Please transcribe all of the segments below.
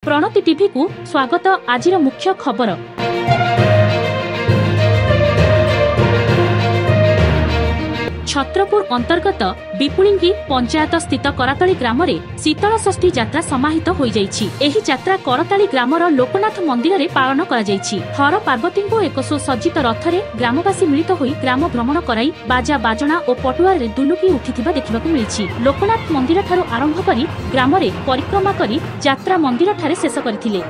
Pranati TV को स्वागत। आज मुख्य खबर। छत्रपुर अंतर्गत विपुलिंगी पंचायत स्थित करताली ग्राम में शीतल षष्ठी यात्रा समाहित हो जाइछि। एही यात्रा करताली ग्रामर लोकनाथ मंदिर रे पालन करा जाइछि। हर पार्वती को एक सज्जित रथरे ग्रामवासी मिलित होई ग्राम भ्रमण कराई बाजा बाजणा और पटुआ रे दुलुकी उठिथिबा देखिबाकू मिलिछि। लोकनाथ मंदिर ठारू आरंभ करी ग्राम रे परिक्रमा करी यात्रा मंदिर ठारे शेष करथिले।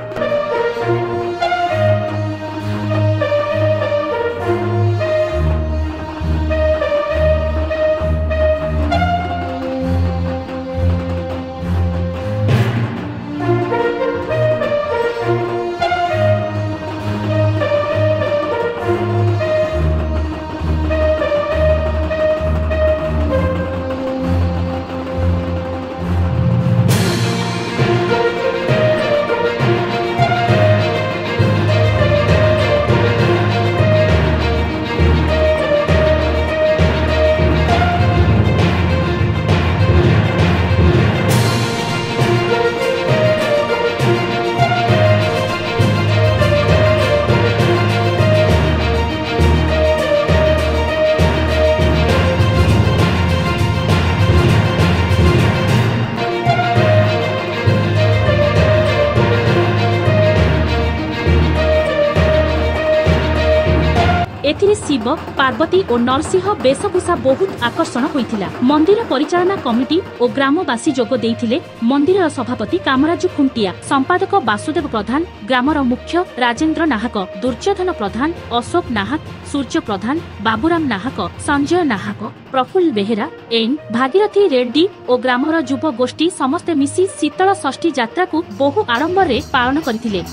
एथिरे शिव पार्वती और नरसिंह वेशभूषा बहुत आकर्षण होइथिला। मंदिर परिचालना कमिटी और ग्रामवासी जोग देइथिले। मंदिर सभापति कामराजु खुंटिया, संपादक वासुदेव प्रधान, ग्रामर मुख्य राजेंद्र नाहक, दुर्योधन प्रधान, अशोक नाहक, सूर्य प्रधान, बाबूराम नाहक, संजय नाहक, प्रफुल्ल बेहेरा, एन भागीरथी रेड्डी और ग्रामर युव गोष्ठी समस्ते मिसी शीतल षष्ठी यात्रा को बहु आडंबर पालन करथिले।